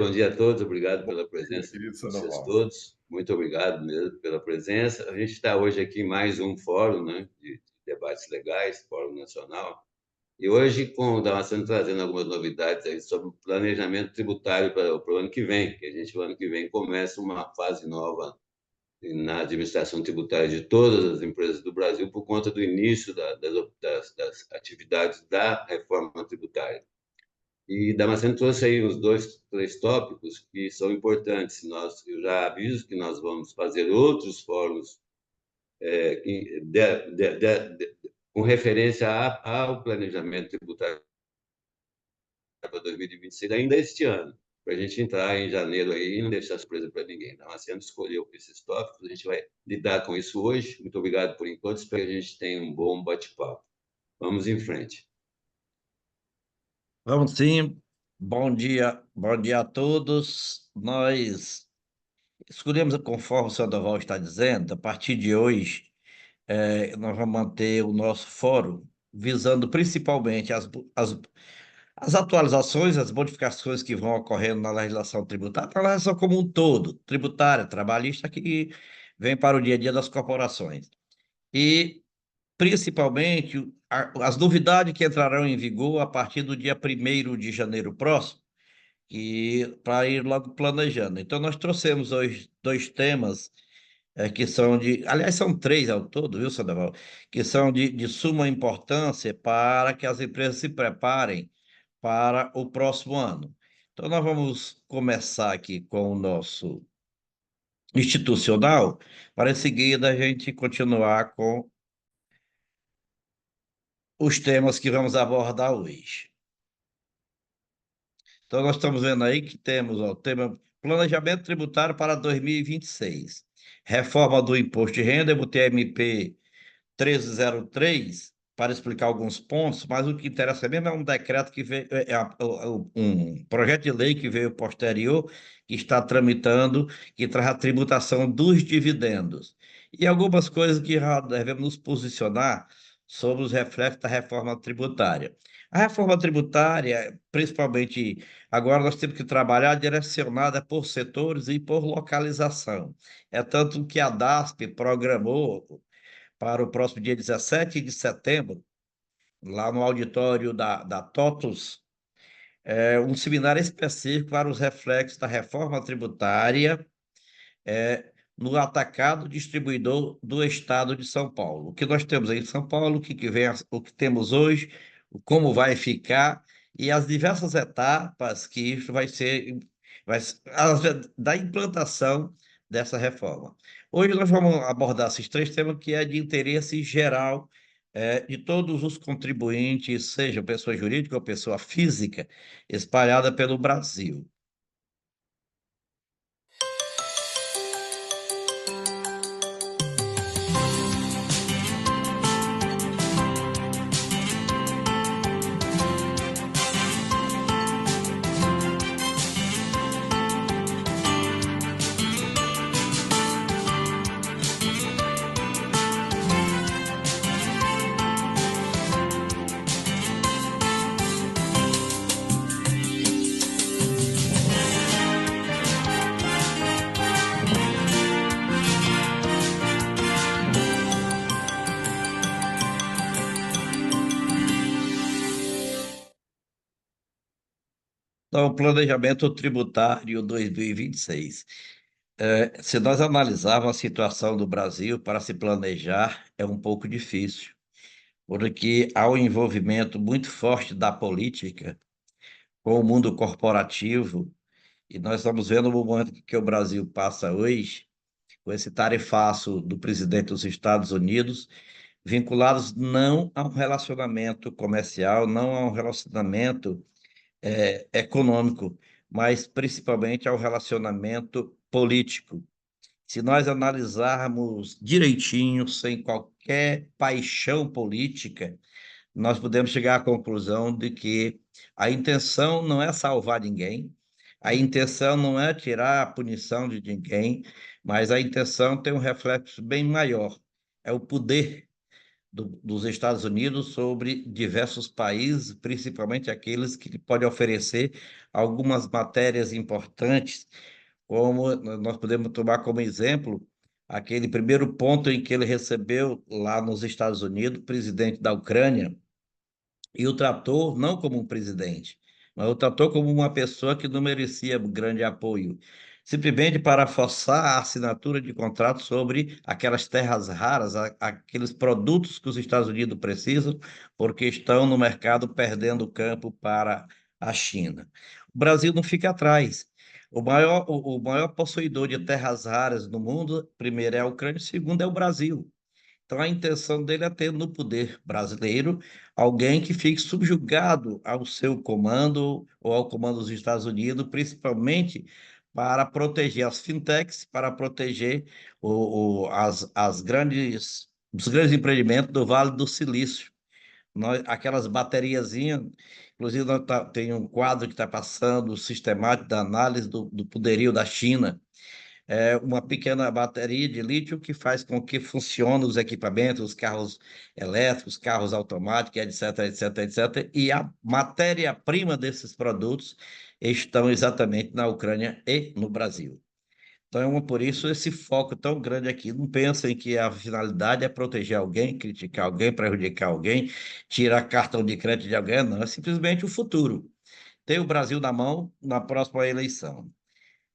bom dia a todos. Obrigado pela Dia, presença de querido vocês Sandoval. todos. Muito obrigado mesmo pela presença. A gente está hoje aqui em mais um fórum, né, de debates legais, Fórum Nacional. E hoje com o Damasceno trazendo algumas novidades aí sobre o planejamento tributário para o ano que vem, que a gente, o ano que vem, começa uma fase nova na administração tributária de todas as empresas do Brasil por conta do início das atividades da reforma tributária. E Damasceno trouxe aí os dois, três tópicos que são importantes. Eu já aviso que nós vamos fazer outros fóruns com referência ao planejamento tributário para 2026, ainda este ano, para a gente entrar em janeiro aí e não deixar surpresa para ninguém. Damasceno escolheu esses tópicos, a gente vai lidar com isso hoje. Muito obrigado por enquanto, espero que a gente tenha um bom bate-papo. Vamos em frente. Vamos sim. Bom dia a todos. Nós escolhemos, conforme o Sandoval está dizendo, a partir de hoje, nós vamos manter o nosso fórum visando principalmente as atualizações, as modificações que vão ocorrendo na legislação tributária, na legislação como um todo, tributária, trabalhista, que vem para o dia a dia das corporações. E principalmente as novidades que entrarão em vigor a partir do dia 1º de janeiro próximo, e para ir logo planejando. Então, nós trouxemos hoje dois temas que são aliás, são três ao todo, viu, Sandoval? Que são de suma importância para que as empresas se preparem para o próximo ano. Então, nós vamos começar aqui com o nosso institucional, para em seguida a gente continuar com os temas que vamos abordar hoje. Então, nós estamos vendo aí que temos o tema Planejamento Tributário para 2026, reforma do Imposto de Renda, eu botei MP 1303 para explicar alguns pontos, mas o que interessa mesmo é um decreto que veio, um projeto de lei que veio posterior, que está tramitando, que traz a tributação dos dividendos. E algumas coisas que já devemos nos posicionar sobre os reflexos da reforma tributária. A reforma tributária, principalmente agora, nós temos que trabalhar direcionada por setores e por localização. É tanto que a DASP programou para o próximo dia 17 de setembro, lá no auditório da TOTUS, um seminário específico para os reflexos da reforma tributária no atacado distribuidor do Estado de São Paulo. O que nós temos aí em São Paulo, o que temos hoje, como vai ficar e as diversas etapas que isso da implantação dessa reforma. Hoje nós vamos abordar esses três temas que é de interesse geral de todos os contribuintes, seja pessoa jurídica ou pessoa física, espalhada pelo Brasil. Então, o planejamento tributário 2026. Se nós analisarmos a situação do Brasil para se planejar, é um pouco difícil, porque há um envolvimento muito forte da política com o mundo corporativo, e nós estamos vendo o momento que o Brasil passa hoje, com esse tarifaço do presidente dos Estados Unidos, vinculados não a um relacionamento comercial, não a um relacionamento econômico, mas principalmente ao relacionamento político. Se nós analisarmos direitinho, sem qualquer paixão política, nós podemos chegar à conclusão de que a intenção não é salvar ninguém, a intenção não é tirar a punição de ninguém, mas a intenção tem um reflexo bem maior, é o poder dos Estados Unidos sobre diversos países, principalmente aqueles que podem oferecer algumas matérias importantes, como nós podemos tomar como exemplo aquele primeiro ponto em que ele recebeu lá nos Estados Unidos, o presidente da Ucrânia, e o tratou não como um presidente, mas o tratou como uma pessoa que não merecia grande apoio, simplesmente para forçar a assinatura de contratos sobre aquelas terras raras, aqueles produtos que os Estados Unidos precisam, porque estão no mercado perdendo campo para a China. O Brasil não fica atrás. O maior possuidor de terras raras no mundo, primeiro é a Ucrânia, segundo é o Brasil. Então, a intenção dele é ter no poder brasileiro alguém que fique subjugado ao seu comando ou ao comando dos Estados Unidos, principalmente para proteger as fintechs, para proteger os grandes empreendimentos do Vale do Silício. Aquelas bateriazinhas, inclusive tem um quadro que está passando sistemático da análise do poderio da China, uma pequena bateria de lítio que faz com que funcionem os equipamentos, os carros elétricos, carros automáticos, etc, etc, etc. E a matéria-prima desses produtos estão exatamente na Ucrânia e no Brasil. Então, por isso, esse foco tão grande aqui. Não pensem que a finalidade é proteger alguém, criticar alguém, prejudicar alguém, tirar cartão de crédito de alguém, não. É simplesmente o futuro. Ter o Brasil na mão na próxima eleição.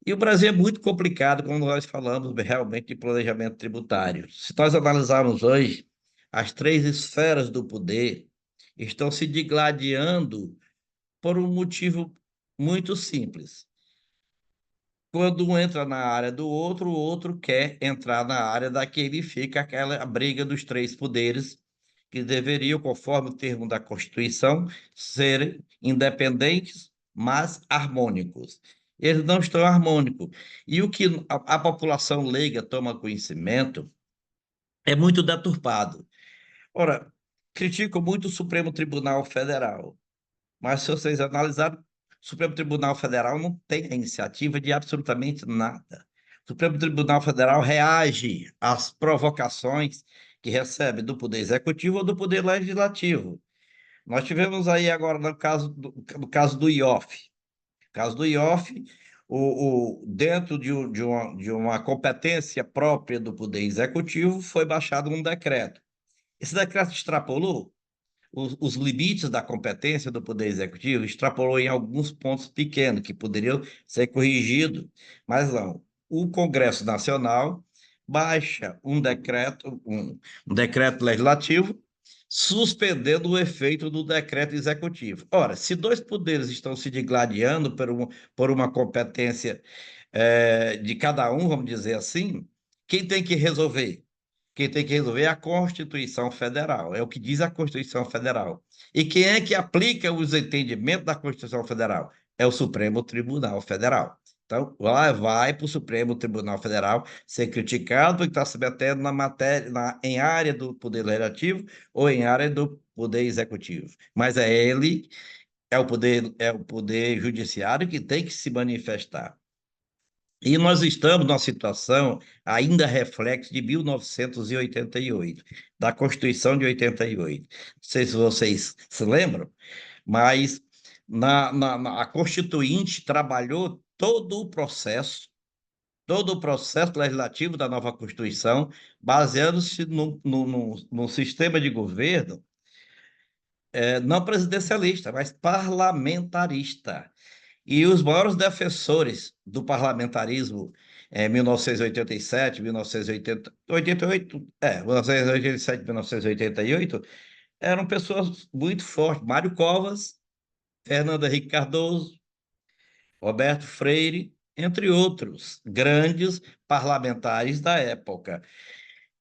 E o Brasil é muito complicado quando nós falamos realmente de planejamento tributário. Se nós analisarmos hoje, as três esferas do poder estão se digladiando por um motivo muito simples. Quando um entra na área do outro, o outro quer entrar na área daquele e fica aquela briga dos três poderes que deveriam, conforme o termo da Constituição, ser independentes, mas harmônicos. Eles não estão harmônicos. E o que a população leiga toma conhecimento é muito deturpado. Ora, critico muito o Supremo Tribunal Federal, mas se vocês analisarem, o Supremo Tribunal Federal não tem a iniciativa de absolutamente nada. O Supremo Tribunal Federal reage às provocações que recebe do Poder Executivo ou do Poder Legislativo. Nós tivemos aí agora no caso do IOF. No caso do IOF, dentro de uma competência própria do Poder Executivo, foi baixado um decreto. Esse decreto extrapolou os limites da competência do Poder Executivo, extrapolou em alguns pontos pequenos que poderiam ser corrigidos, mas não. O Congresso Nacional baixa um decreto legislativo, suspendendo o efeito do decreto executivo. Ora, se dois poderes estão se digladiando por uma competência de cada um, vamos dizer assim, quem tem que resolver? Quem tem que resolver é a Constituição Federal, é o que diz a Constituição Federal. E quem é que aplica os entendimentos da Constituição Federal? É o Supremo Tribunal Federal. Então, lá vai para o Supremo Tribunal Federal ser criticado porque está se metendo na matéria, em área do Poder Legislativo ou em área do Poder Executivo. Mas é o poder judiciário que tem que se manifestar. E nós estamos numa situação ainda reflexo de 1988, da Constituição de 88. Não sei se vocês se lembram, mas a Constituinte trabalhou todo o processo legislativo da nova Constituição, baseando-se num sistema de governo não presidencialista, mas parlamentarista. E os maiores defensores do parlamentarismo em 1987, 1988, 1987, 1988, eram pessoas muito fortes. Mário Covas, Fernando Henrique Cardoso, Roberto Freire, entre outros grandes parlamentares da época.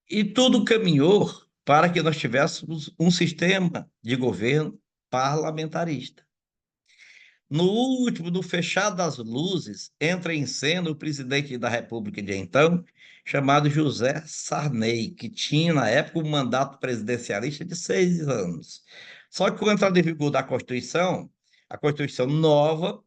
E tudo caminhou para que nós tivéssemos um sistema de governo parlamentarista. No último, no fechar das luzes, entra em cena o presidente da República de então, chamado José Sarney, que tinha, na época, um mandato presidencialista de 6 anos. Só que com a entrada em vigor da Constituição, a Constituição nova,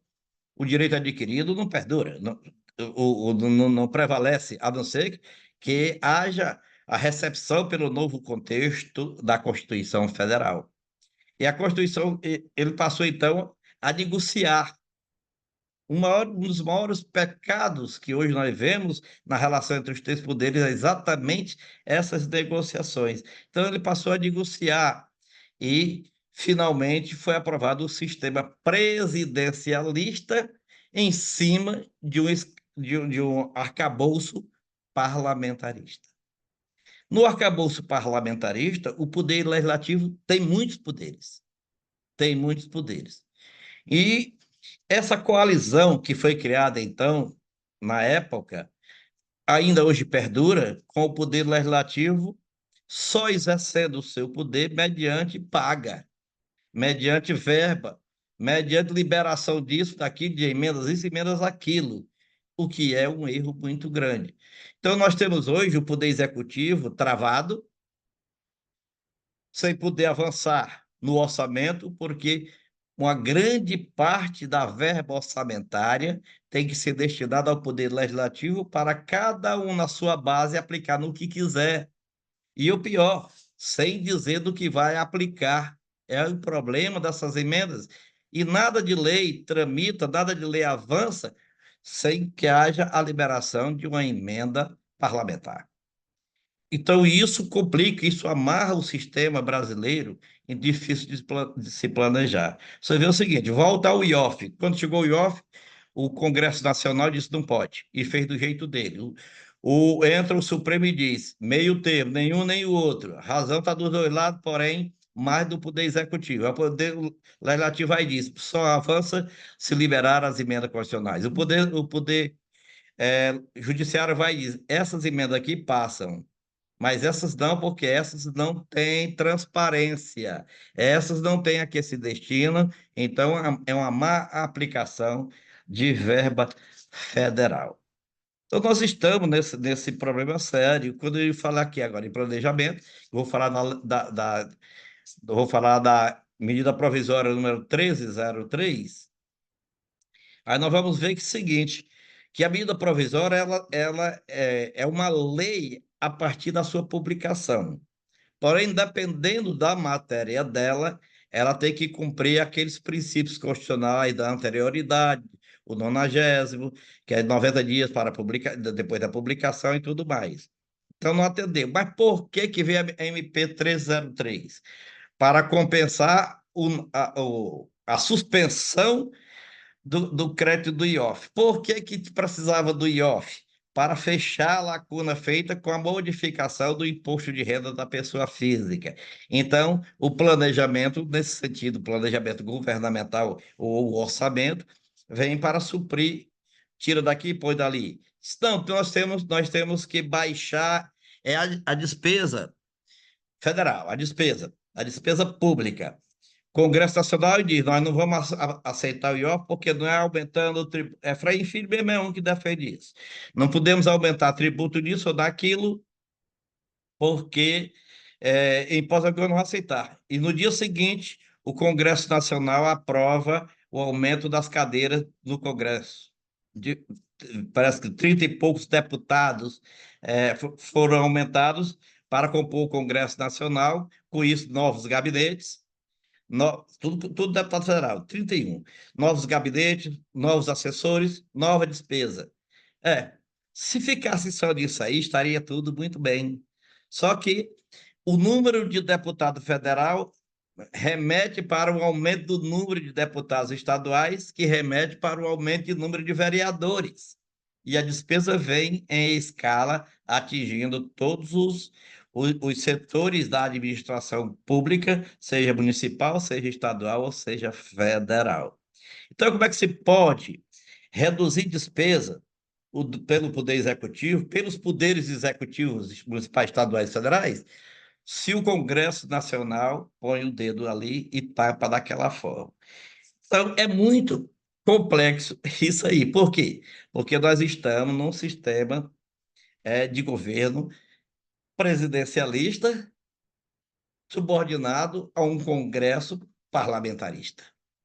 o direito adquirido não perdura, não prevalece, a não ser que haja a recepção pelo novo contexto da Constituição Federal. E a Constituição, ele passou, então, a negociar. Um dos maiores pecados que hoje nós vemos na relação entre os três poderes é exatamente essas negociações. Então, ele passou a negociar e, finalmente, foi aprovado o sistema presidencialista em cima de um arcabouço parlamentarista. No arcabouço parlamentarista, o poder legislativo tem muitos poderes. Tem muitos poderes. E essa coalizão que foi criada, então, na época, ainda hoje perdura, com o poder legislativo só exercendo o seu poder mediante paga, mediante verba, mediante liberação disso, daqui, de emendas isso, emendas aquilo, o que é um erro muito grande. Então, nós temos hoje o poder executivo travado, sem poder avançar no orçamento, porque uma grande parte da verba orçamentária tem que ser destinada ao Poder Legislativo para cada um na sua base aplicar no que quiser. E o pior, sem dizer do que vai aplicar. É o problema dessas emendas. E nada de lei tramita, nada de lei avança sem que haja a liberação de uma emenda parlamentar. Então, isso complica, isso amarra o sistema brasileiro e difícil de se planejar. Você vê o seguinte, volta ao IOF. Quando chegou o IOF, o Congresso Nacional disse não pode, e fez do jeito dele. Entra o Supremo e diz, meio termo, nenhum nem o outro. A razão está dos dois lados, porém, mais do Poder Executivo. O Poder Legislativo aí diz, só avança se liberar as emendas constitucionais. O poder Judiciário vai dizer, essas emendas aqui passam, mas essas não, porque essas não têm transparência, essas não têm a que se destinam, então é uma má aplicação de verba federal. Então, nós estamos nesse problema sério. Quando eu falar aqui agora em planejamento, eu vou falar da medida provisória número 1303. Aí nós vamos ver que é o seguinte, que a medida provisória ela é uma lei a partir da sua publicação. Porém, dependendo da matéria dela, ela tem que cumprir aqueles princípios constitucionais da anterioridade, o 90º, que é 90 dias para depois da publicação e tudo mais. Então, não atendeu. Mas por que que veio a MP 303? Para compensar a suspensão do crédito do IOF. Por que que precisava do IOF? Para fechar a lacuna feita com a modificação do imposto de renda da pessoa física. Então, o planejamento, nesse sentido, o planejamento governamental ou o orçamento, vem para suprir, tira daqui, põe dali. Então, nós temos que baixar a despesa federal, a despesa pública. Congresso Nacional diz, nós não vamos aceitar o IOF porque não é aumentando o tributo. Efraim Filho mesmo é um que defende isso. Não podemos aumentar tributo disso ou daquilo porque imposto algum não vai aceitar. E no dia seguinte, o Congresso Nacional aprova o aumento das cadeiras no Congresso. Parece que 30 e poucos deputados foram aumentados para compor o Congresso Nacional, com isso, novos gabinetes, tudo deputado federal, 31. Novos gabinetes, novos assessores, nova despesa. Se ficasse só disso aí, estaria tudo muito bem. Só que o número de deputado federal remete para o aumento do número de deputados estaduais, que remete para o aumento de número de vereadores. E a despesa vem em escala, atingindo todos os setores da administração pública, seja municipal, seja estadual ou seja federal. Então, como é que se pode reduzir despesa pelo Poder Executivo, pelos poderes executivos municipais, estaduais e federais, se o Congresso Nacional põe o dedo ali e tapa daquela forma? Então, é muito complexo isso aí. Por quê? Porque nós estamos num sistema de governo presidencialista subordinado a um Congresso parlamentarista.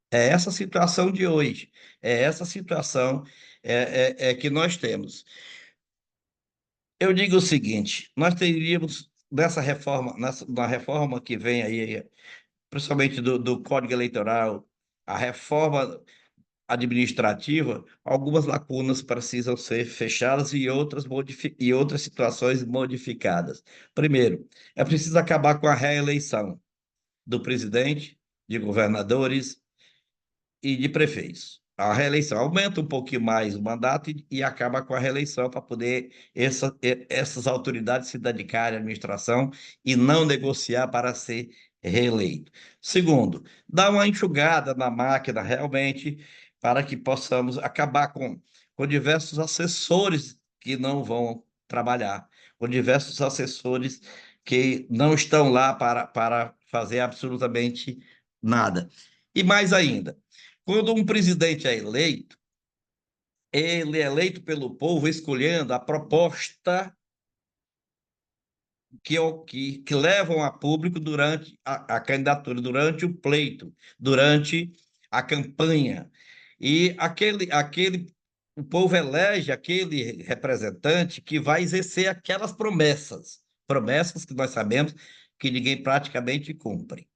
É essa a situação de hoje, é essa a situação que nós temos. Eu digo o seguinte: nós teríamos nessa reforma, na reforma que vem aí, principalmente do Código Eleitoral, a reforma administrativa, algumas lacunas precisam ser fechadas e outras situações modificadas. Primeiro, é preciso acabar com a reeleição do presidente, de governadores e de prefeitos. A reeleição aumenta um pouquinho mais o mandato e acaba com a reeleição para poder essas autoridades se dedicarem à administração e não negociar para ser reeleito. Segundo, dá uma enxugada na máquina realmente para que possamos acabar com diversos assessores que não vão trabalhar, com diversos assessores que não estão lá para fazer absolutamente nada. E mais ainda, quando um presidente é eleito, ele é eleito pelo povo escolhendo a proposta que levam a público durante a candidatura, durante o pleito, durante a campanha. E o povo elege aquele representante que vai exercer aquelas promessas, promessas que nós sabemos que ninguém praticamente cumpre.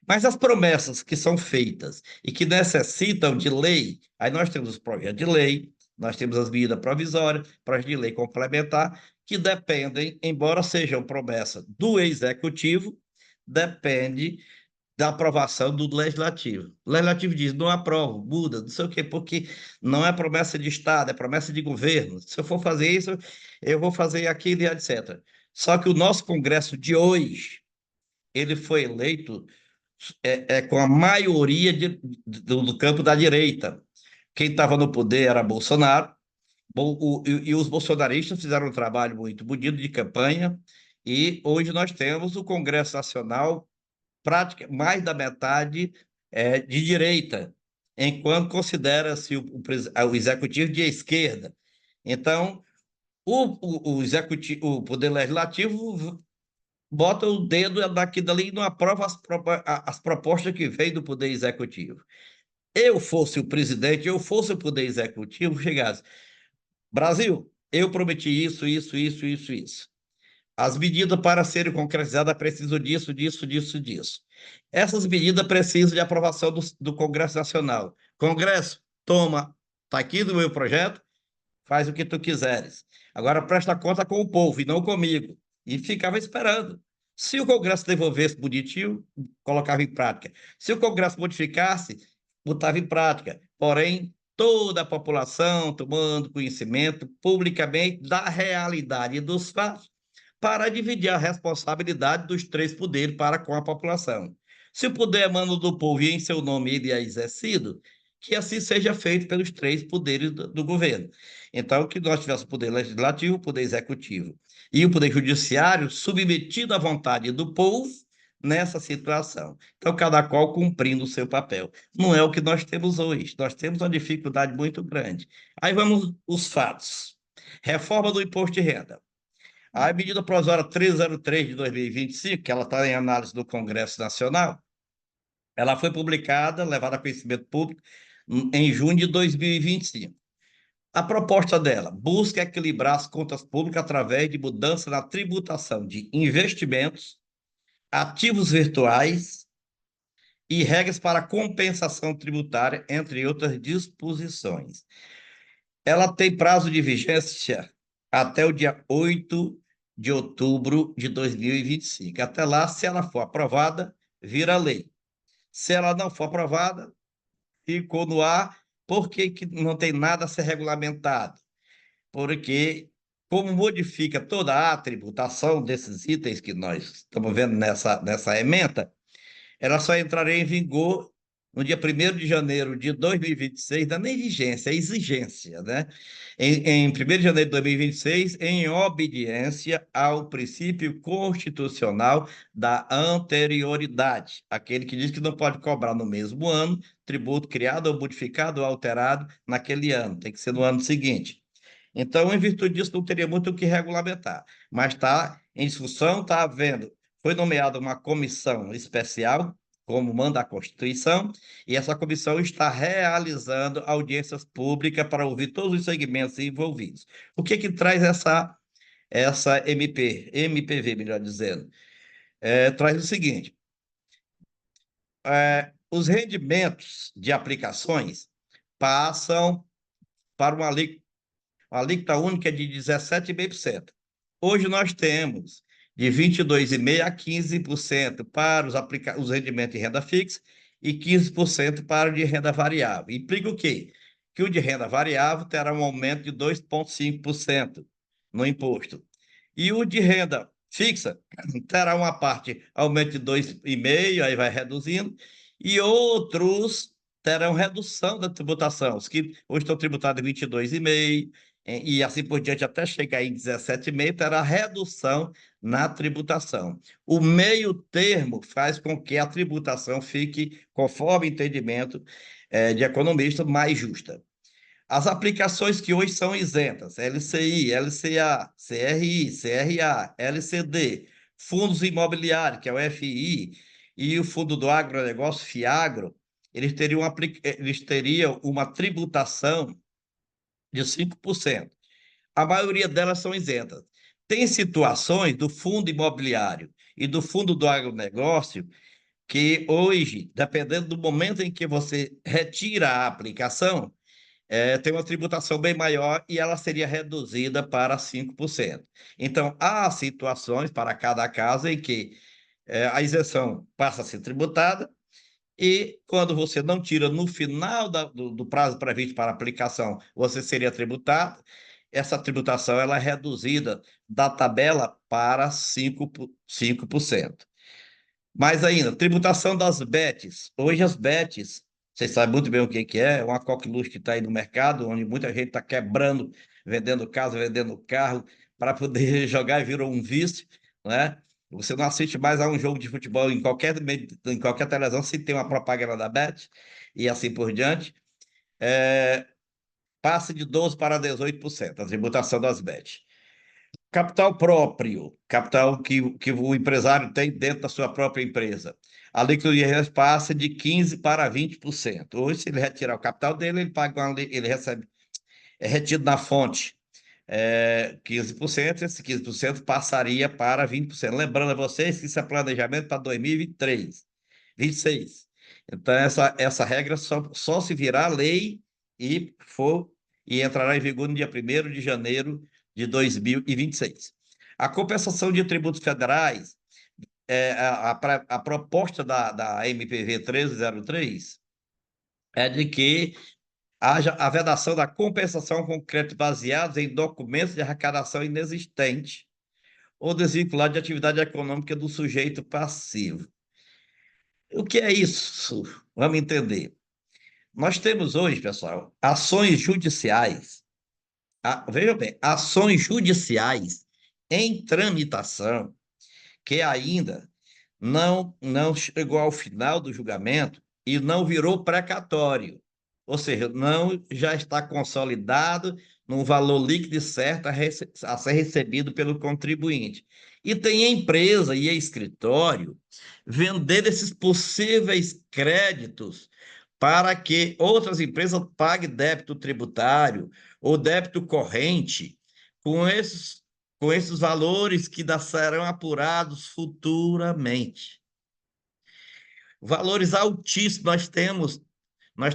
Mas as promessas que são feitas e que necessitam de lei, aí nós temos os projetos de lei, nós temos as medidas provisórias, projeto de lei complementar, que dependem, embora sejam promessa do executivo, depende da aprovação do legislativo. O legislativo diz, não aprovo, muda, não sei o quê, porque não é promessa de Estado, é promessa de governo. Se eu for fazer isso, eu vou fazer aquilo e etc. Só que o nosso Congresso de hoje, ele foi eleito com a maioria do campo da direita. Quem estava no poder era Bolsonaro, e os bolsonaristas fizeram um trabalho muito bonito de campanha, e hoje nós temos o Congresso Nacional, mais da metade de direita, enquanto considera-se o executivo de esquerda. Então, o Poder Legislativo bota o dedo daqui e dali e não aprova as propostas que vêm do Poder Executivo. Eu fosse o presidente, eu fosse o Poder Executivo, chegasse, Brasil, eu prometi isso, isso, isso, isso, isso. As medidas para serem concretizadas precisam disso, disso, disso, disso. Essas medidas precisam de aprovação do Congresso Nacional. Congresso, toma, está aqui no meu projeto, faz o que tu quiseres. Agora presta conta com o povo e não comigo. E ficava esperando. Se o Congresso devolvesse bonitinho, colocava em prática. Se o Congresso modificasse, botava em prática. Porém, toda a população tomando conhecimento publicamente da realidade dos fatos para dividir a responsabilidade dos três poderes para com a população. Se o poder emana do povo e em seu nome ele é exercido, que assim seja feito pelos três poderes do governo. Então, que nós tivéssemos o poder legislativo, o poder executivo e o poder judiciário submetido à vontade do povo nessa situação. Então, cada qual cumprindo o seu papel. Não é o que nós temos hoje. Nós temos uma dificuldade muito grande. Aí vamos os fatos. Reforma do imposto de renda. A medida provisória 303 de 2025, que ela está em análise do Congresso Nacional, ela foi publicada, levada a conhecimento público em junho de 2025. A proposta dela busca equilibrar as contas públicas através de mudança na tributação de investimentos, ativos virtuais e regras para compensação tributária, entre outras disposições. Ela tem prazo de vigência até o dia 8 de outubro de 2025. Até lá, se ela for aprovada, vira lei. Se ela não for aprovada, ficou no ar, porque não tem nada a ser regulamentado. Porque, como modifica toda a tributação desses itens que nós estamos vendo nessa ementa, ela só entraria em vigor no dia 1º de janeiro de 2026, não é nem vigência, é exigência, né? Em 1º de janeiro de 2026, em obediência ao princípio constitucional da anterioridade, aquele que diz que não pode cobrar no mesmo ano tributo criado ou modificado ou alterado naquele ano, tem que ser no ano seguinte. Então, em virtude disso, não teria muito o que regulamentar, mas está em discussão, está havendo, foi nomeada uma comissão especial, como manda a Constituição, e essa comissão está realizando audiências públicas para ouvir todos os segmentos envolvidos. O que traz essa MPV, melhor dizendo, traz o seguinte: os rendimentos de aplicações passam para uma alíquota única de 17,5%. Hoje nós temos de 22,5% a 15% para os rendimentos de renda fixa e 15% para o de renda variável. Implica o quê? Que o de renda variável terá um aumento de 2,5% no imposto. E o de renda fixa terá uma parte aumento de 2,5%, aí vai reduzindo, e outros terão redução da tributação. Os que hoje estão tributados em 22,5%, e assim por diante, até chegar em 17,5%, terá redução na tributação. O meio termo faz com que a tributação fique, conforme o entendimento de economista, mais justa. As aplicações que hoje são isentas, LCI, LCA, CRI, CRA, LCD, fundos imobiliários, que é o FI, e o Fundo do Agronegócio, FIAGRO, eles teriam uma tributação de 5%. A maioria delas são isentas. Tem situações do fundo imobiliário e do fundo do agronegócio que hoje, dependendo do momento em que você retira a aplicação, tem uma tributação bem maior e ela seria reduzida para 5%. Então, há situações para cada caso em que a isenção passa a ser tributada e quando você não tira no final do prazo previsto para aplicação, você seria tributado. Essa tributação ela é reduzida da tabela para 5%. Mais ainda, tributação das bets. Hoje as bets, vocês sabem muito bem o que é uma coqueluche que está aí no mercado, onde muita gente está quebrando, vendendo casa, vendendo carro, para poder jogar e virou um vício, né? Você não assiste mais a um jogo de futebol em qualquer televisão se tem uma propaganda da Bet e assim por diante. Passa de 12% para 18% a tributação das bets. Capital próprio, capital que o empresário tem dentro da sua própria empresa. A alíquota de IRS passa de 15% para 20%. Hoje, se ele retirar o capital dele, ele recebe, é retido na fonte 15%, esse 15% passaria para 20%. Lembrando a vocês que isso é planejamento para 2023, 26. Então, essa regra só se virá lei e entrará em vigor no dia 1º de janeiro de 2026. A compensação de tributos federais, a proposta da MPV 1303 é de que haja a vedação da compensação com créditos baseados em documentos de arrecadação inexistente ou desvinculado de atividade econômica do sujeito passivo. O que é isso? Vamos entender. Nós temos hoje, pessoal, ações judiciais, veja bem, ações judiciais em tramitação que ainda não chegou ao final do julgamento e não virou precatório. Ou seja, não já está consolidado num valor líquido certo a ser recebido pelo contribuinte. E tem empresa e escritório vendendo esses possíveis créditos para que outras empresas paguem débito tributário ou débito corrente com esses valores que serão apurados futuramente. Valores altíssimos nós temos nós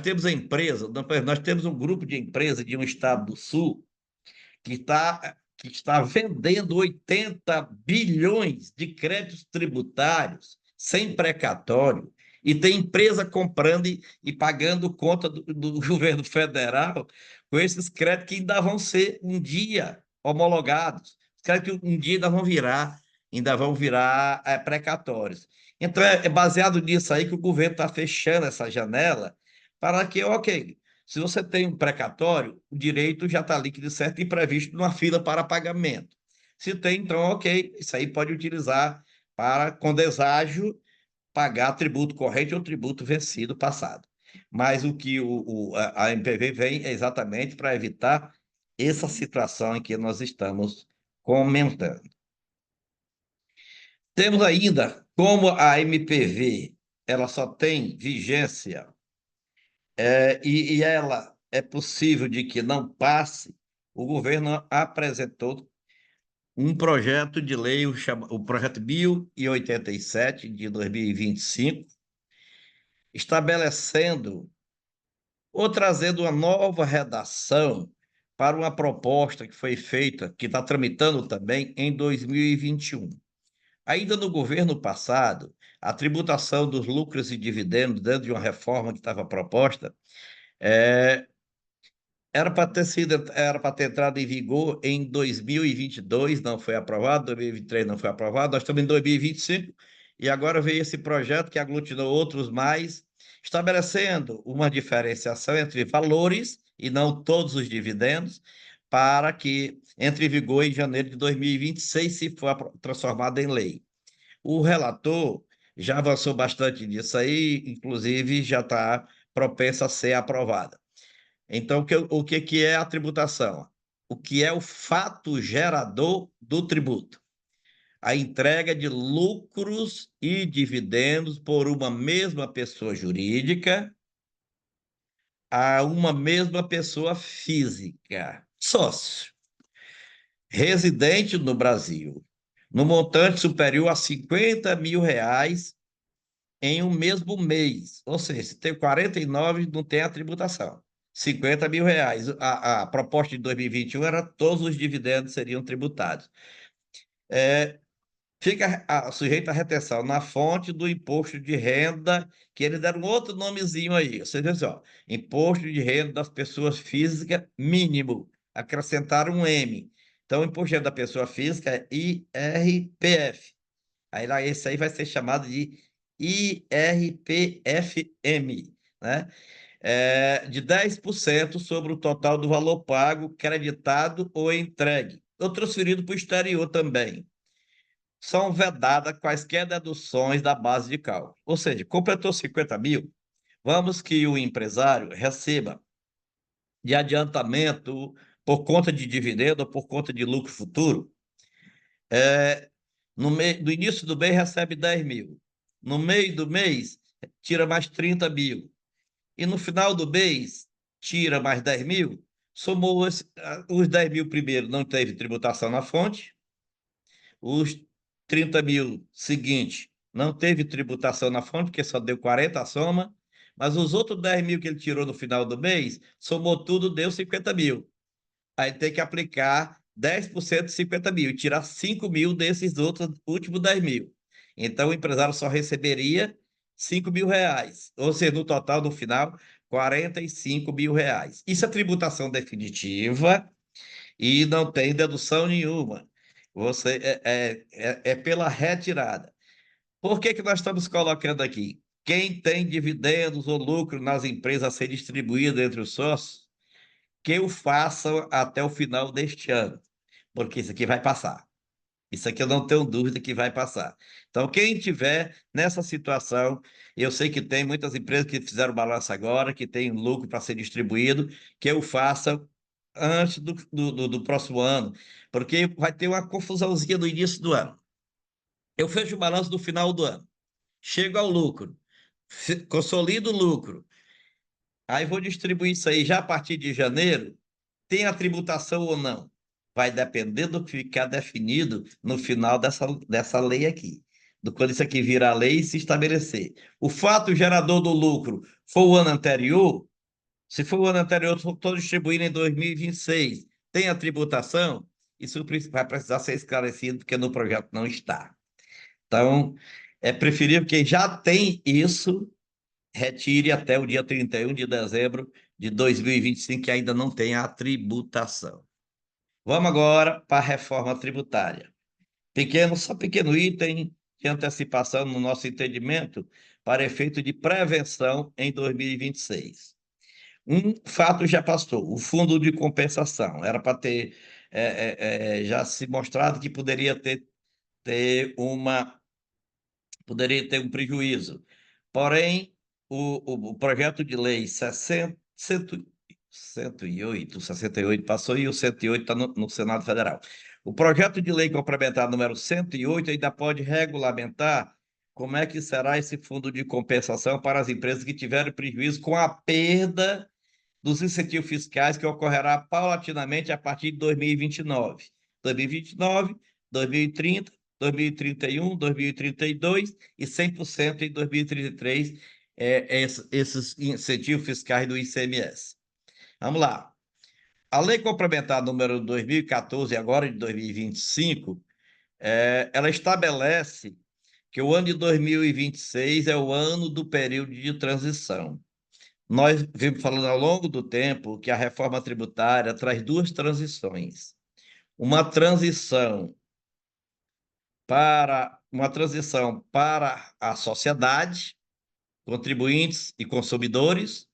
temos um grupo de empresas de um estado do Sul que está vendendo 80 bilhões de créditos tributários sem precatório, e tem empresa comprando e pagando conta do governo federal com esses créditos que ainda vão ser um dia homologados. Os créditos que um dia ainda vão virar precatórios. Então, é baseado nisso aí que o governo está fechando essa janela para que, ok, se você tem um precatório, o direito já está líquido certo e previsto numa fila para pagamento. Se tem, então, ok, isso aí pode utilizar para, com deságio, pagar tributo corrente ou tributo vencido passado. Mas o que a MPV vem é exatamente para evitar essa situação em que nós estamos comentando. Temos ainda, como a MPV ela só tem vigência e ela é possível de que não passe, o governo apresentou um projeto de lei, o projeto 1087 de 2025, estabelecendo ou trazendo uma nova redação para uma proposta que foi feita, que está tramitando também em 2021. Ainda no governo passado, a tributação dos lucros e dividendos, dentro de uma reforma que estava proposta, é, era para ter entrado em vigor em 2022, não foi aprovado, 2023 não foi aprovado, nós estamos em 2025 e agora veio esse projeto que aglutinou outros mais, estabelecendo uma diferenciação entre valores e não todos os dividendos, para que entre em vigor em janeiro de 2026, se for transformado em lei. O relator já avançou bastante nisso aí, inclusive já está propenso a ser aprovada. Então, o que é a tributação? O que é o fato gerador do tributo? A entrega de lucros e dividendos por uma mesma pessoa jurídica a uma mesma pessoa física, sócio, residente no Brasil, no montante superior a R$ 50.000 em um mesmo mês. Ou seja, se tem 49, não tem a tributação. R$ 50.000. A proposta de 2021 era todos os dividendos seriam tributados. Fica sujeito à retenção na fonte do imposto de renda, que eles deram outro nomezinho aí. Ou seja, assim, ó, imposto de renda das pessoas físicas mínimo. Acrescentaram um M. Então, o imposto de renda da pessoa física é IRPF. Aí lá, esse aí vai ser chamado de IRPFM, né? De 10% sobre o total do valor pago, creditado ou entregue, ou transferido para o exterior também. São vedadas quaisquer deduções da base de cálculo. Ou seja, completou 50 mil, vamos que o empresário receba de adiantamento por conta de dividendo ou por conta de lucro futuro, no início do mês recebe 10 mil. No meio do mês, tira mais 30 mil. E no final do mês, tira mais 10 mil. Somou os 10 mil primeiro, não teve tributação na fonte. Os 30 mil seguinte, não teve tributação na fonte, porque só deu 40 a soma. Mas os outros 10 mil que ele tirou no final do mês, somou tudo, deu 50 mil. Aí tem que aplicar 10% de 50 mil e tirar 5 mil desses outros últimos 10 mil. Então, o empresário só receberia 5 mil reais, ou seja, no total, no final, 45 mil reais. Isso é tributação definitiva e não tem dedução nenhuma. Você é pela retirada. Por que que nós estamos colocando aqui? Quem tem dividendos ou lucro nas empresas a ser distribuído entre os sócios, que o façam até o final deste ano, porque isso aqui vai passar. Isso aqui eu não tenho dúvida que vai passar. Então, quem tiver nessa situação, eu sei que tem muitas empresas que fizeram balanço agora, que tem lucro para ser distribuído, que o façam antes do próximo ano, porque vai ter uma confusãozinha no início do ano. Eu fecho o balanço no final do ano, chego ao lucro, consolido o lucro, aí vou distribuir isso aí já a partir de janeiro, tem a tributação ou não? Vai depender do que ficar definido no final dessa lei aqui. Do quando isso aqui virar lei e se estabelecer. O fato gerador do lucro foi o ano anterior, se for o ano anterior, estou distribuindo em 2026, tem a tributação? Isso vai precisar ser esclarecido, porque no projeto não está. Então, é preferível quem já tem isso retire até o dia 31 de dezembro de 2025, que ainda não tem a tributação. Vamos agora para a reforma tributária. Só pequeno item de antecipação no nosso entendimento para efeito de prevenção em 2026. Um fato já passou, o fundo de compensação. Era para ter já se mostrado que ter uma poderia ter um prejuízo. Porém, o projeto de lei 108 passou e o 108 está no Senado Federal. O projeto de lei complementar número 108 ainda pode regulamentar como é que será esse fundo de compensação para as empresas que tiverem prejuízo com a perda dos incentivos fiscais que ocorrerá paulatinamente a partir de 2029. 2029, 2030, 2031, 2032 e 100% em 2033, esses incentivos fiscais do ICMS. Vamos lá. A Lei Complementar número 2014, agora de 2025, ela estabelece que o ano de 2026 é o ano do período de transição. Nós vimos falando ao longo do tempo que a reforma tributária traz duas transições. Uma transição para a sociedade, contribuintes e consumidores,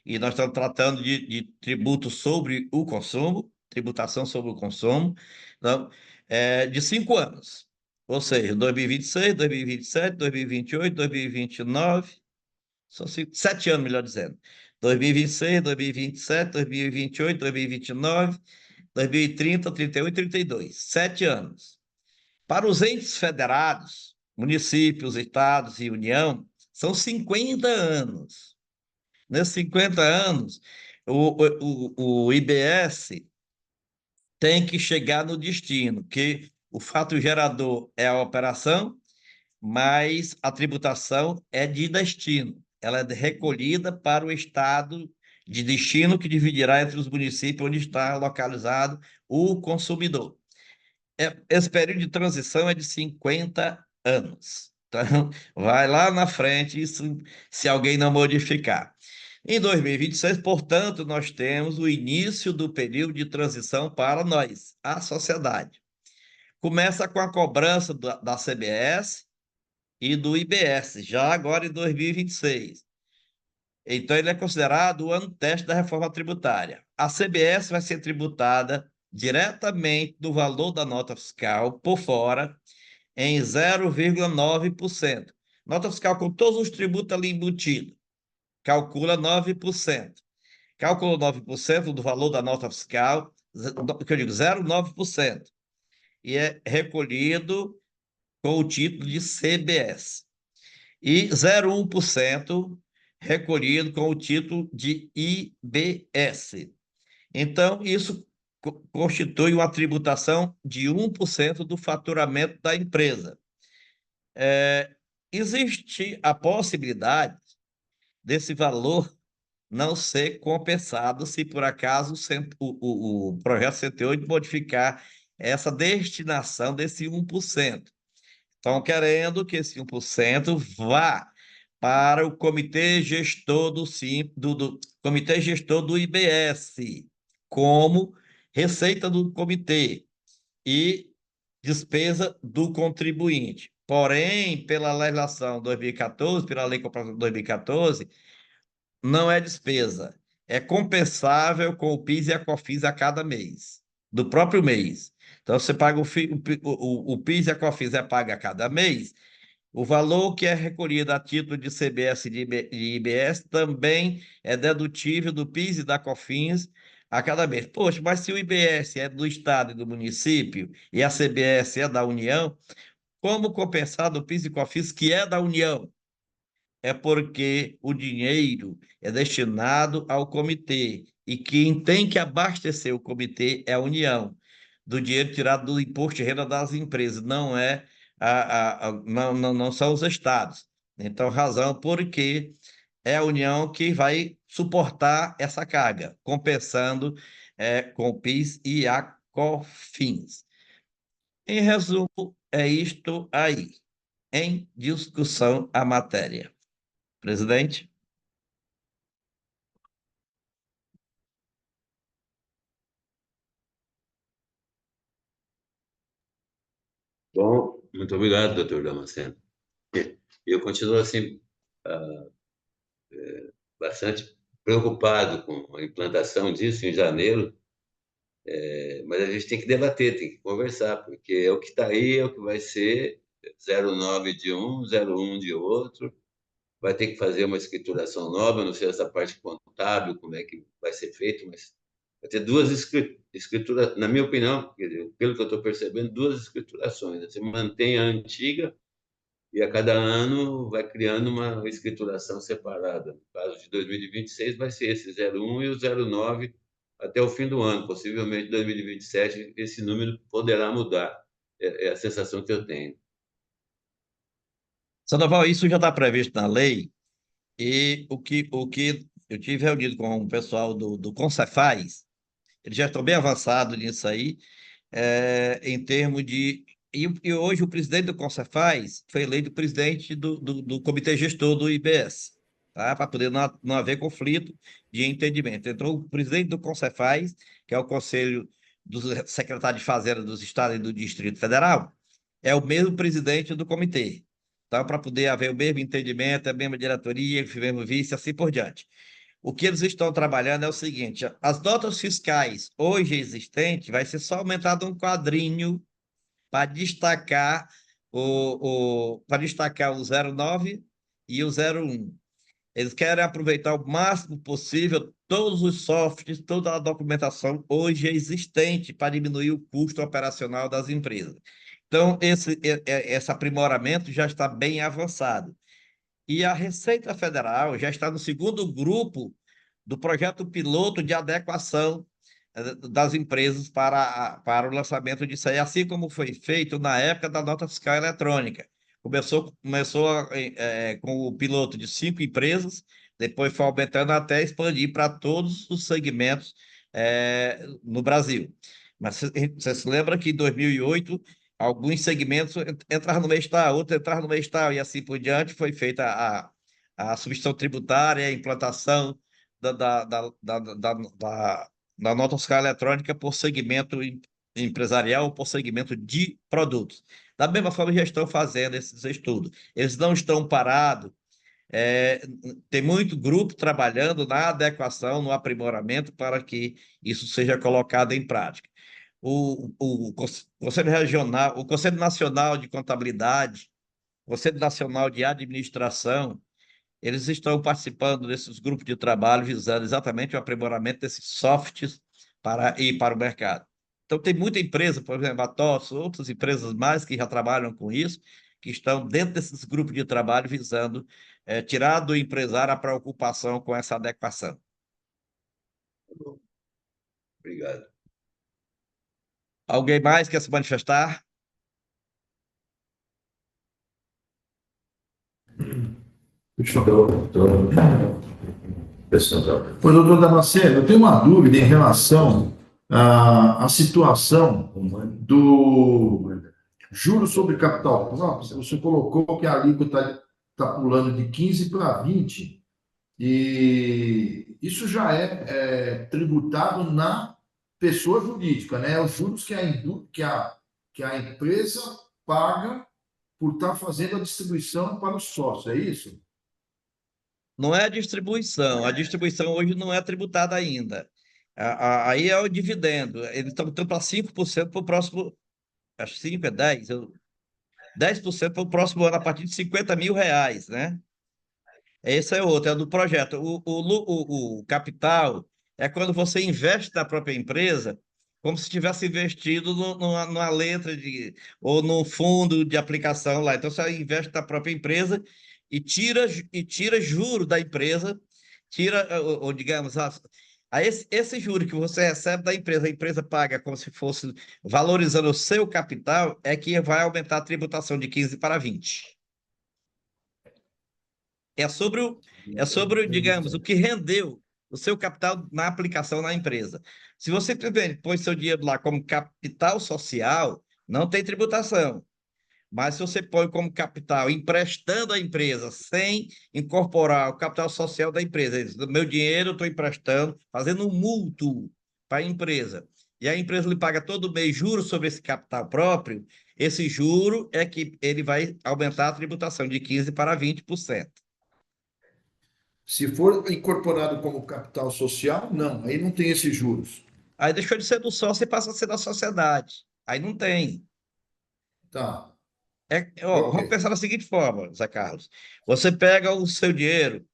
e nós estamos tratando de tributo sobre o consumo, tributação sobre o consumo, então, de 5 anos. Ou seja, 2026, 2027, 2028, 2029, são 7 anos, melhor dizendo. 2026, 2027, 2028, 2029, 2030, 31 e 32. 7 anos. Para os entes federados, municípios, estados e União, são 50 anos. Nesses 50 anos, o IBS tem que chegar no destino, que o fato gerador é a operação, mas a tributação é de destino. Ela é recolhida para o estado de destino que dividirá entre os municípios onde está localizado o consumidor. Esse período de transição é de 50 anos. Então, vai lá na frente, isso se alguém não modificar. Em 2026, portanto, nós temos o início do período de transição para nós, a sociedade. Começa com a cobrança da CBS e do IBS, já agora em 2026. Então, ele é considerado o ano teste da reforma tributária. A CBS vai ser tributada diretamente do valor da nota fiscal por fora, em 0,9%. Nota fiscal com todos os tributos ali embutidos. Calcula 9%. Calcula 9% do valor da nota fiscal, que eu digo 0,9%. E é recolhido com o título de CBS. E 0,1% recolhido com o título de IBS. Então, isso constitui uma tributação de 1% do faturamento da empresa. Existe a possibilidade desse valor não ser compensado se, por acaso, o projeto 108 modificar essa destinação desse 1%. Estão querendo que esse 1% vá para o comitê gestor do comitê gestor do IBS, como receita do comitê e despesa do contribuinte. Porém, pela legislação 2014, pela lei complementar 2014, não é despesa, é compensável com o PIS e a COFINS a cada mês, do próprio mês. Então, você paga o PIS e a COFINS é paga a cada mês. O valor que é recolhido a título de CBS e de IBS também é dedutível do PIS e da COFINS a cada mês. Poxa, mas se o IBS é do Estado e do município e a CBS é da União, como compensar do PIS e COFINS que é da União? É porque o dinheiro é destinado ao comitê e quem tem que abastecer o comitê é a União, do dinheiro tirado do imposto de renda das empresas, não é não são os estados. Então, razão porque é a União que vai suportar essa carga, compensando com o PIS e a COFINS. Em resumo, é isto aí. Em discussão a matéria. Presidente? Bom, muito obrigado, doutor Damasceno. Eu continuo assim, ah, bastante preocupado com a implantação disso em janeiro, mas a gente tem que debater, tem que conversar, porque é o que está aí, é o que vai ser 0,9 de um, 0,1 de outro, vai ter que fazer uma escrituração nova, não sei essa parte contábil, como é que vai ser feito, mas vai ter duas escrituras, na minha opinião, pelo que eu estou percebendo, duas escriturações. Você mantém a antiga e a cada ano vai criando uma escrituração separada. No caso de 2026 vai ser esse 01 e o 09 até o fim do ano, possivelmente em 2027, esse número poderá mudar. É a sensação que eu tenho. Sandoval, isso já está previsto na lei, e o que eu tive reunido com o pessoal do Concefaz, eles já estão bem avançados nisso aí, em termos de. E hoje o presidente do Concefaz foi eleito presidente do comitê gestor do IBS, tá? Para poder não haver conflito de entendimento. Então, o presidente do Concefaz, que é o Conselho dos Secretários de Fazenda dos Estados e do Distrito Federal, é o mesmo presidente do comitê. Então, para poder haver o mesmo entendimento, a mesma diretoria, o mesmo vice, assim por diante. O que eles estão trabalhando é o seguinte: as notas fiscais hoje existentes vai ser só aumentado um quadrinho para destacar para destacar o 09 e o 01. Eles querem aproveitar o máximo possível todos os softwares, toda a documentação hoje existente para diminuir o custo operacional das empresas. Então, esse aprimoramento já está bem avançado. E a Receita Federal já está no segundo grupo do projeto piloto de adequação das empresas para o lançamento disso aí, assim como foi feito na época da nota fiscal eletrônica. Começou com o piloto de 5 empresas, depois foi aumentando até expandir para todos os segmentos no Brasil. Mas você se lembra que em 2008 alguns segmentos entraram no mês tal, outros entraram no mês tal, e assim por diante foi feita a substituição tributária, a implantação da nota fiscal eletrônica por segmento empresarial ou por segmento de produtos. Da mesma forma, já estão fazendo esses estudos. Eles não estão parados. é, Tem muito grupo trabalhando na adequação, no aprimoramento para que isso seja colocado em prática. O Conselho Regional, o Conselho Nacional de Contabilidade, o Conselho Nacional de Administração, eles estão participando desses grupos de trabalho visando exatamente o aprimoramento desses softs para ir para o mercado. Então, tem muita empresa, por exemplo, a TOTS, outras empresas mais que já trabalham com isso, que estão dentro desses grupos de trabalho visando tirar do empresário a preocupação com essa adequação. Obrigado. Alguém mais quer se manifestar? Deixa eu... Oi, doutor Damasceno, eu tenho uma dúvida em relação à situação do juro sobre capital próprio. Você colocou que a alíquota está pulando de 15 para 20, e isso já é tributado na pessoa jurídica, né? Os juros que a empresa paga por estar fazendo a distribuição para o sócio, é isso? Não é a distribuição. A distribuição hoje não é tributada ainda. Aí é o dividendo. Eles estão para 5% para o próximo. Acho que 5 é 10. 10% para o próximo ano, a partir de R$ 50.000, né? Esse é outro, é do projeto. O capital é quando você investe na própria empresa, como se tivesse investido numa letra ou num fundo de aplicação lá. Então, você investe na própria empresa e tira juro da empresa, ou digamos, esse juro que você recebe da empresa, a empresa paga como se fosse valorizando o seu capital, é que vai aumentar a tributação de 15 para 20. É sobre digamos, o que rendeu o seu capital na aplicação na empresa. Se você simplesmente põe seu dinheiro lá como capital social, não tem tributação. Mas se você põe como capital emprestando à empresa, sem incorporar o capital social da empresa, meu dinheiro eu estou emprestando, fazendo um mútuo para a empresa, e a empresa lhe paga todo mês juros sobre esse capital próprio, esse juro é que ele vai aumentar a tributação de 15% para 20%. Se for incorporado como capital social, não, aí não tem esses juros. Aí deixou de ser do sócio e passa a ser da sociedade. Aí não tem. Tá, Ó, ok. vamos pensar da seguinte forma, Zé Carlos. Você pega o seu dinheiro,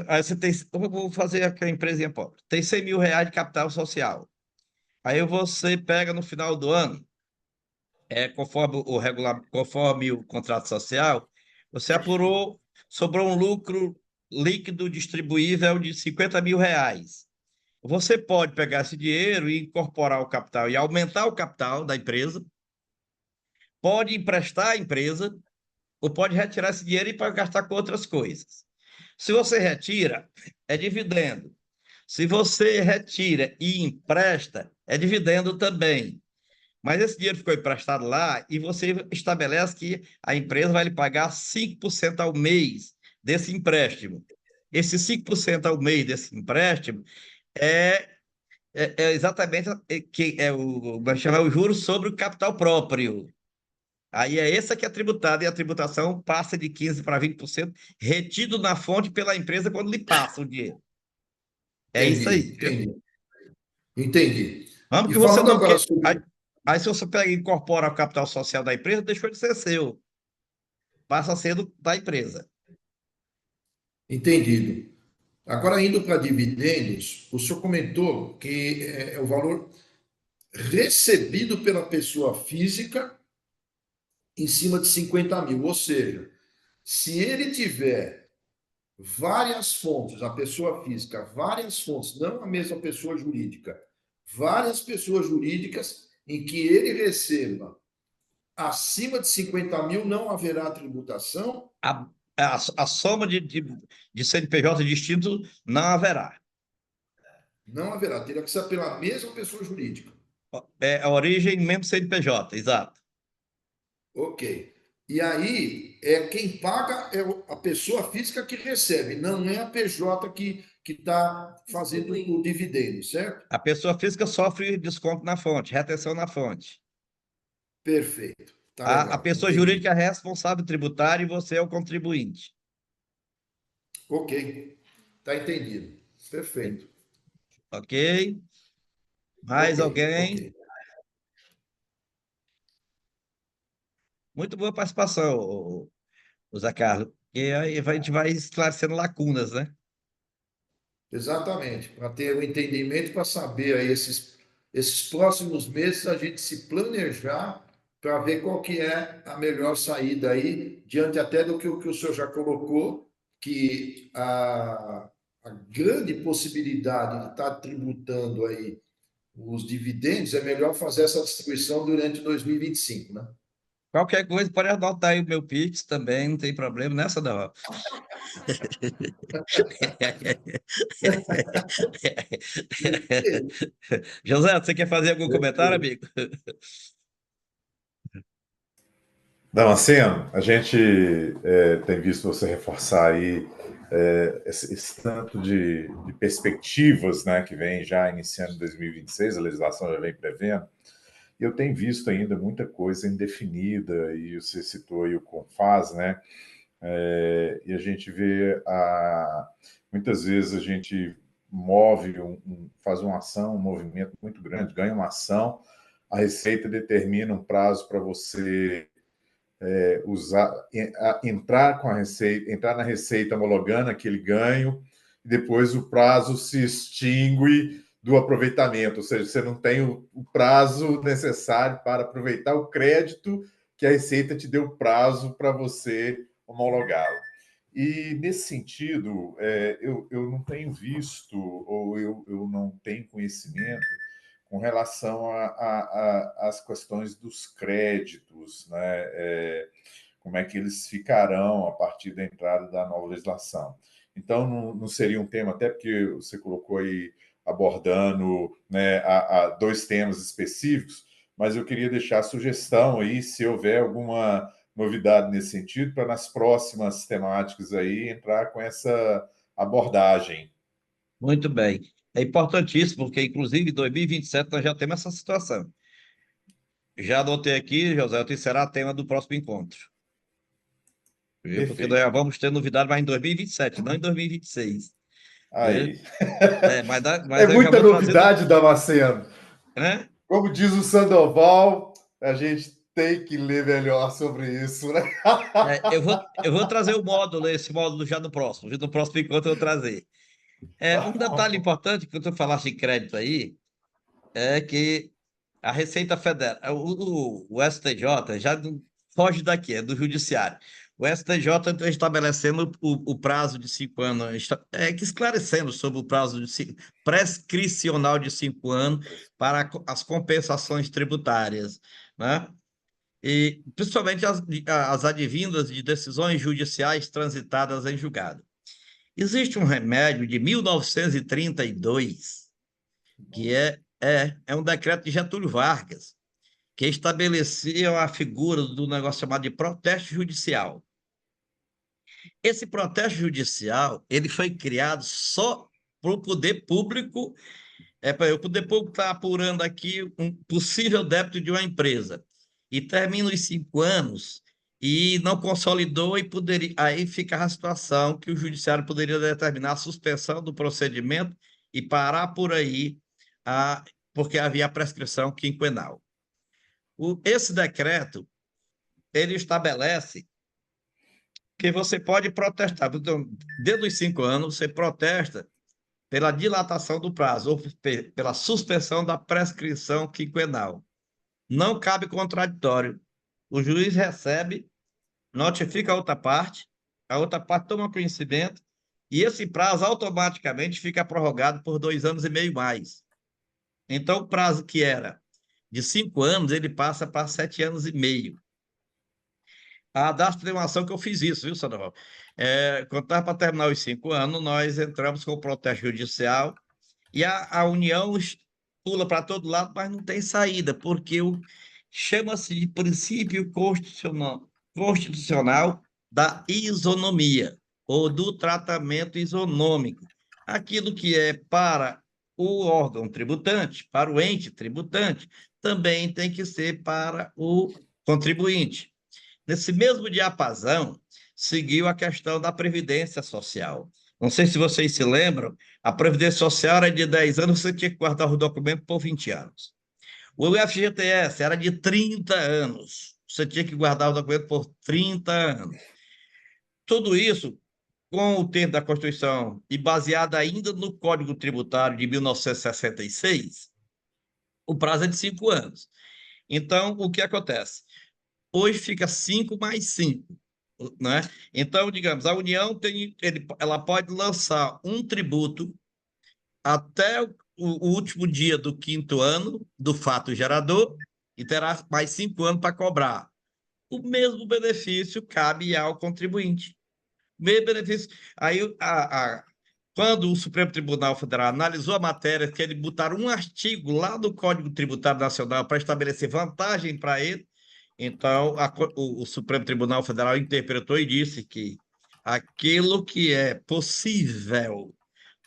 aí você tem. Eu vou fazer aquela empresinha pobre. Tem R$ 100.000 de capital social. Aí você pega no final do ano, conforme o contrato social, você apurou, sobrou um lucro líquido distribuível de R$ 50.000. você pode pegar esse dinheiro e incorporar o capital e aumentar o capital da empresa, pode emprestar à empresa, ou pode retirar esse dinheiro e para gastar com outras coisas. Se você retira, é dividendo. Se você retira e empresta, é dividendo também. Mas esse dinheiro ficou emprestado lá e você estabelece que a empresa vai lhe pagar 5% ao mês desse empréstimo. Esse 5% ao mês desse empréstimo é, é exatamente que é o, vai chamar o juros sobre o capital próprio. Aí é essa que é tributada e a tributação passa de 15% para 20%, retido na fonte pela empresa quando lhe passa o dinheiro. É isso aí. Entendi. Entendi. Vamos E que você falando não agora quer. Aí, sobre. aí se você pega e incorpora o capital social da empresa, deixou de ser seu, passa a ser da empresa. Entendido. Agora, indo para dividendos, o senhor comentou que é o valor recebido pela pessoa física em cima de 50 mil. Ou seja, se ele tiver várias fontes, a pessoa física, várias fontes, não a mesma pessoa jurídica, várias pessoas jurídicas em que ele receba acima de 50 mil, não haverá tributação? A, a soma de CNPJ distinto não haverá. Não haverá, terá que ser pela mesma pessoa jurídica. É a origem mesmo CNPJ, exato. Ok. E aí, quem paga é a pessoa física que recebe, não é a PJ que está fazendo o dividendo, certo? A pessoa física sofre desconto na fonte, retenção na fonte. Perfeito. Tá A legal, pessoa entendi. jurídica é responsável tributária e você é o contribuinte. Ok, tá entendido. Perfeito. Ok? Ok, Mais ok. alguém? Muito boa participação, o Zé Carlos. E aí a gente vai esclarecendo lacunas, né? Exatamente, para ter o entendimento, para saber aí esses próximos meses a gente se planejar para ver qual que é a melhor saída aí, diante até do que o senhor já colocou, que a grande possibilidade de estar tributando aí os dividendos, é melhor fazer essa distribuição durante 2025, né? Qualquer coisa, pode anotar aí o meu Pix também, não tem problema nessa não. José, você quer fazer algum comentário, amigo? Damasceno, a gente tem visto você reforçar aí esse tanto de perspectivas, né, que vem já iniciando 2026, a legislação já vem prevendo, e eu tenho visto ainda muita coisa indefinida, e você citou aí o CONFAS, né, e a gente vê, muitas vezes a gente move, faz uma ação, um movimento muito grande, ganha uma ação, a Receita determina um prazo para você usar, entrar com a receita, entrar na receita homologando aquele ganho, e depois o prazo se extingue do aproveitamento, ou seja, você não tem o prazo necessário para aproveitar o crédito que a Receita te deu prazo para você homologá-lo. E, nesse sentido, eu não tenho visto, ou eu não tenho conhecimento com relação às questões dos créditos, né? Como é que eles ficarão a partir da entrada da nova legislação. Então, não seria um tema, até porque você colocou aí abordando, né, a dois temas específicos, mas eu queria deixar a sugestão aí, se houver alguma novidade nesse sentido, para nas próximas temáticas aí entrar com essa abordagem. Muito bem. É importantíssimo, porque, inclusive, em 2027 nós já temos essa situação. Já anotei aqui, José, que será tema do próximo encontro. Viu? Porque nós já Perfeito. vamos ter novidade mais em 2027, não em 2026. Né? Aí. É Mas eu já muita vou trazendo. novidade, Damasceno. Né? Como diz o Sandoval, a gente tem que ler melhor sobre isso, né? Eu vou trazer o módulo, esse módulo já no próximo. No próximo encontro eu vou trazer. Um detalhe importante que tu falaste em crédito aí é que a Receita Federal, o STJ já não foge daqui, é do Judiciário. O STJ está estabelecendo o prazo de 5 anos, esclarecendo sobre o prazo prescricional de 5 anos para as compensações tributárias, né? E principalmente as advindas de decisões judiciais transitadas em julgado. Existe um remédio de 1932, que é um decreto de Getúlio Vargas, que estabelecia a figura do negócio chamado de protesto judicial. Esse protesto judicial ele foi criado só para o poder público, para o poder público estar apurando aqui um possível débito de uma empresa. E termina os 5 anos e não consolidou, e poderia, aí fica a situação que o judiciário poderia determinar a suspensão do procedimento e parar por aí, porque havia a prescrição quinquenal. Esse decreto ele estabelece que você pode protestar. Então, dentro dos 5 anos, você protesta pela dilatação do prazo ou pela suspensão da prescrição quinquenal. Não cabe contraditório. O juiz recebe, notifica a outra parte toma conhecimento e esse prazo automaticamente fica prorrogado por 2 anos e meio mais. Então, o prazo que era de 5 anos, ele passa para 7 anos e meio. A DASP tem uma ação que eu fiz isso, viu, Sandoval? Quando estava para terminar os 5 anos, nós entramos com o protesto judicial e a União pula para todo lado, mas não tem saída, porque chama-se de princípio constitucional da isonomia, ou do tratamento isonômico. Aquilo que é para o órgão tributante, para o ente tributante, também tem que ser para o contribuinte. Nesse mesmo diapasão, seguiu a questão da Previdência Social. Não sei se vocês se lembram, a Previdência Social era de 10 anos, você tinha que guardar o documento por 20 anos. O FGTS era de 30 anos, você tinha que guardar o documento por 30 anos. Tudo isso, com o tempo da Constituição e baseado ainda no Código Tributário de 1966, o prazo é de 5 anos. Então, o que acontece? Hoje fica 5 mais 5, né? Então, digamos, a União ela pode lançar um tributo até o último dia do 5º ano do fato gerador e terá mais 5 anos para cobrar. O mesmo benefício cabe ao contribuinte. O mesmo benefício. Aí, quando o Supremo Tribunal Federal analisou a matéria, que eles botaram um artigo lá do Código Tributário Nacional para estabelecer vantagem para ele, então o Supremo Tribunal Federal interpretou e disse que aquilo que é possível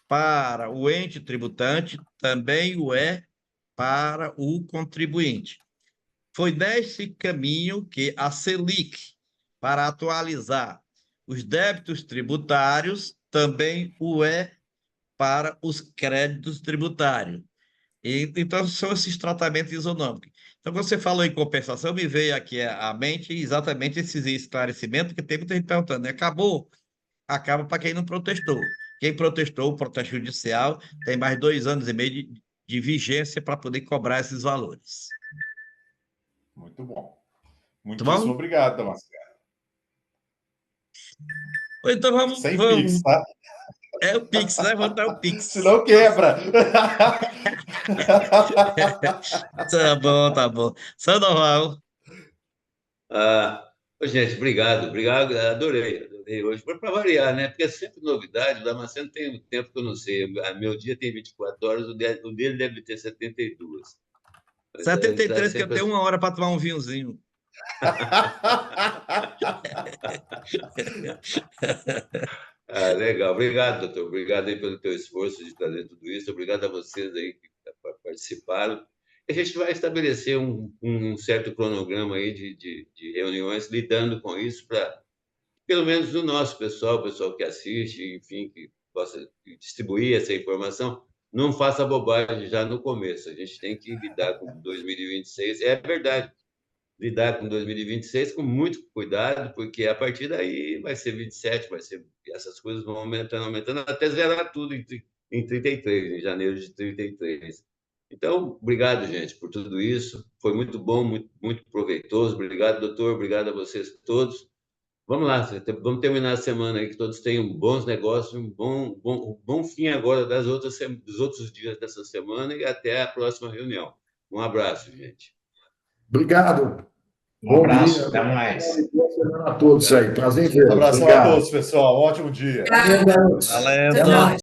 para o ente tributante também o é para o contribuinte. Foi nesse caminho que a Selic, para atualizar os débitos tributários, também o é para os créditos tributários. Então, são esses tratamentos isonômicos. Então, quando você falou em compensação, me veio aqui à mente exatamente esses esclarecimentos, que tem muita gente perguntando, né? Acabou? Acaba para quem não protestou. Quem protestou, o protesto judicial, tem mais 2 anos e meio de vigência para poder cobrar esses valores. Muito bom. Muito Muitíssimo bom? obrigado, Damasceno. Então, vamos. Sem Pix, tá? É o Pix, né? Vamos dar o Pix. Senão quebra. Tá bom, tá bom. Sandoval. Gente, obrigado, adorei hoje. Para variar, né? Porque é sempre novidade, o Damasceno tem um tempo que eu não sei. Meu dia tem 24 horas, o dele deve ter 72. 73, que eu tenho 1 hora para tomar um vinhozinho. Legal. Obrigado, doutor. Obrigado aí pelo teu esforço de trazer tudo isso. Obrigado a vocês aí que participaram. A gente vai estabelecer um certo cronograma aí de reuniões lidando com isso para, pelo menos o nosso pessoal, o pessoal que assiste, enfim, que possa distribuir essa informação, não faça bobagem já no começo. A gente tem que lidar com 2026. É verdade, lidar com 2026 com muito cuidado, porque a partir daí vai ser 27, essas coisas vão aumentando, até zerar tudo em 33, em janeiro de 33. Então, obrigado, gente, por tudo isso. Foi muito bom, muito, muito proveitoso. Obrigado, doutor. Obrigado a vocês todos. Vamos lá, vamos terminar a semana aí, que todos tenham bons negócios, um bom fim agora dos outros dias dessa semana e até a próxima reunião. Um abraço, gente. Obrigado. Um abraço, dia. até mais. Boa semana a todos aí. Prazer em ver. Um abração a todos, pessoal. Um ótimo dia. Valeu. Até mais.